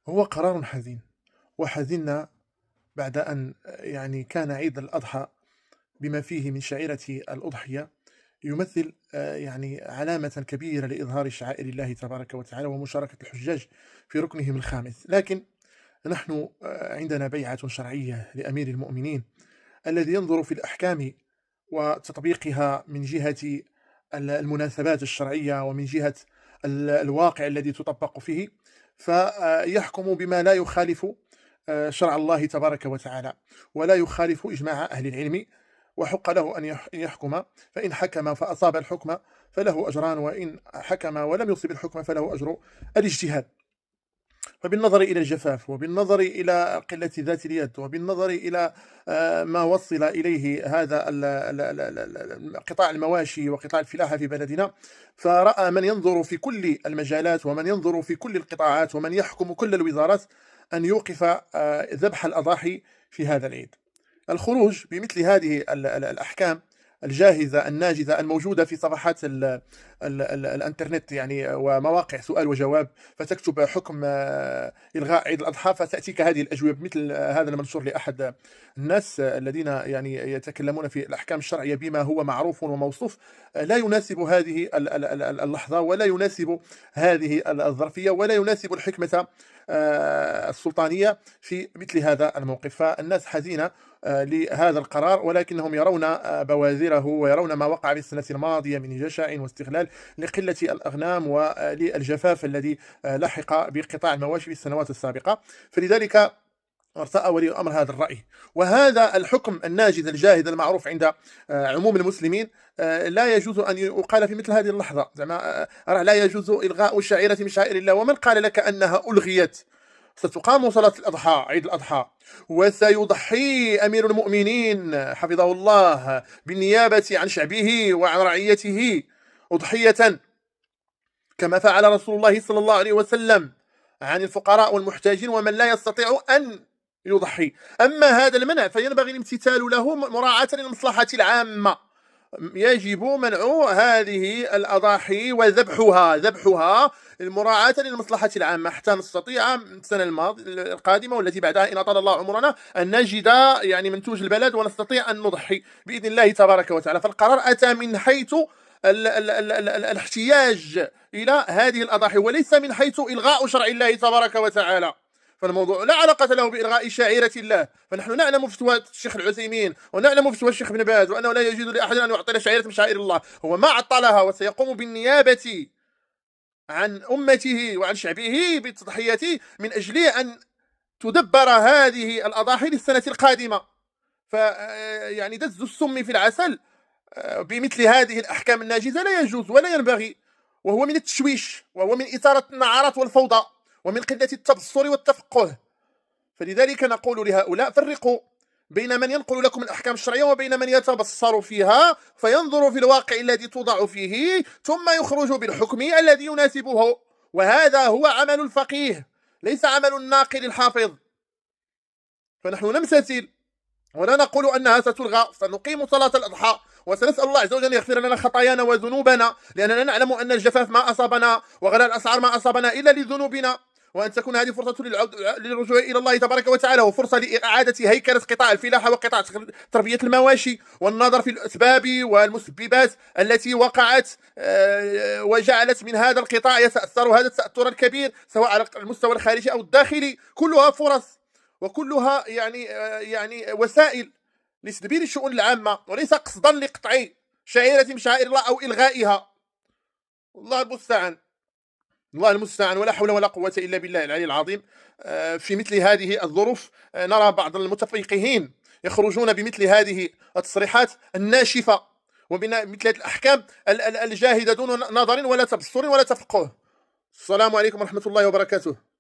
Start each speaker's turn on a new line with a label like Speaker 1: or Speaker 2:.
Speaker 1: هو قرار حزين، وحزننا بعد أن كان عيد الأضحى بما فيه من شعيرة الأضحية يمثل علامة كبيرة لإظهار شعائر الله تبارك وتعالى ومشاركة الحجاج في ركنهم الخامس. لكن نحن عندنا بيعة شرعية لأمير المؤمنين الذي ينظر في الأحكام وتطبيقها من جهة المناسبات الشرعية ومن جهة الواقع الذي تطبق فيه، فيحكم بما لا يخالف شرع الله تبارك وتعالى ولا يخالف إجماع أهل العلم، وحق له أن يحكم. فإن حكم فأصاب الحكم فله أجران، وإن حكم ولم يصب الحكم فله أجر الاجتهاد. فبالنظر إلى الجفاف، وبالنظر إلى قلة ذات اليد، وبالنظر إلى ما وصل إليه هذا قطاع المواشي وقطاع الفلاحة في بلدنا، فرأى من ينظر في كل المجالات ومن ينظر في كل القطاعات ومن يحكم كل الوزارات أن يوقف ذبح الأضاحي في هذا العيد. الخروج بمثل هذه الأحكام الجاهزة الناجزة الموجودة في صفحات الانترنت ومواقع سؤال وجواب، فتكتب حكم إلغاء عيد الأضحى فتأتيك هذه الأجوبة مثل هذا المنشور لأحد الناس الذين يتكلمون في الأحكام الشرعية بما هو معروف وموصوف. لا يناسب هذه اللحظة، ولا يناسب هذه الظرفية، ولا يناسب الحكمة السلطانية في مثل هذا الموقف. فالناس حزينة لهذا القرار، ولكنهم يرون بوادره ويرون ما وقع في السنة الماضية من جشع واستغلال لقلة الأغنام وللجفاف الذي لحق بقطاع المواشي في السنوات السابقة. فلذلك ارتأى ولي الأمر هذا الرأي، وهذا الحكم الناجز الجاهز المعروف عند عموم المسلمين. لا يجوز أن يقال في مثل هذه اللحظة لا يجوز إلغاء شعيرة من شعائر الله. ومن قال لك أنها ألغيت؟ ستقام صلاة الأضحى، عيد الأضحى، وسيضحي أمير المؤمنين حفظه الله بالنيابة عن شعبه وعن رعيته أضحية كما فعل رسول الله صلى الله عليه وسلم عن الفقراء والمحتاجين ومن لا يستطيع أن يضحي. أما هذا المنع فينبغي الامتثال له مراعاة للمصلحة العامة. يجب منع هذه الأضاحي وذبحها مراعاة للمصلحة العامة، حتى نستطيع السنة القادمة والتي بعدها إن أطال الله عمرنا أن نجد منتوج البلد ونستطيع أن نضحي بإذن الله تبارك وتعالى. فالقرار أتى من حيث الاحتياج إلى هذه الأضاحي، وليس من حيث إلغاء شرع الله تبارك وتعالى. فالموضوع لا علاقة له بإلغاء شعيرة الله. فنحن نعلم فتوى الشيخ العثيمين ونعلم فتوى الشيخ ابن باز وأنه لا يجوز لأحد أن يعطل شعيرة من شعائر الله. هو ما عطلها، وسيقوم بالنيابة عن أمته وعن شعبه بالتضحية من أجل أن تدبر هذه الأضاحي للسنة القادمة. دز السم في العسل بمثل هذه الأحكام الناجزة لا يجوز ولا ينبغي، وهو من التشويش، وهو من إثارة النعارات والفوضى، ومن قلة التبصر والتفقه. فلذلك نقول لهؤلاء: فرقوا بين من ينقل لكم الأحكام الشرعية وبين من يتبصر فيها فينظر في الواقع الذي توضع فيه ثم يخرج بالحكم الذي يناسبه. وهذا هو عمل الفقيه، ليس عمل الناقل الحافظ. فنحن نمتثل ولا نقول أنها ستلغى. سنقيم صلاة الأضحى وسنسأل الله عز وجل أن يغفر لنا خطايانا وذنوبنا، لأننا نعلم أن الجفاف ما أصابنا وغلاء الأسعار ما أصابنا إلا لذنوبنا، وأن تكون هذه فرصة للرجوع إلى الله تبارك وتعالى، وفرصة لإعادة هيكلة قطاع الفلاحة وقطاع تربية المواشي، والنظر في الأسباب والمسببات التي وقعت وجعلت من هذا القطاع يتأثر هذا التأثر الكبير سواء على المستوى الخارجي أو الداخلي. كلها فرص، وكلها وسائل لتدبير الشؤون العامة، وليس قصدا لقطع شعيرة من شعائر الله أو إلغائها. الله المستعان، ولا حول ولا قوة إلا بالله العلي العظيم. في مثل هذه الظروف نرى بعض المتفقهين يخرجون بمثل هذه التصريحات الناشفة وبمثل هذه الأحكام الجاهدة دون نظر ولا تبصر ولا تفقه. السلام عليكم ورحمة الله وبركاته.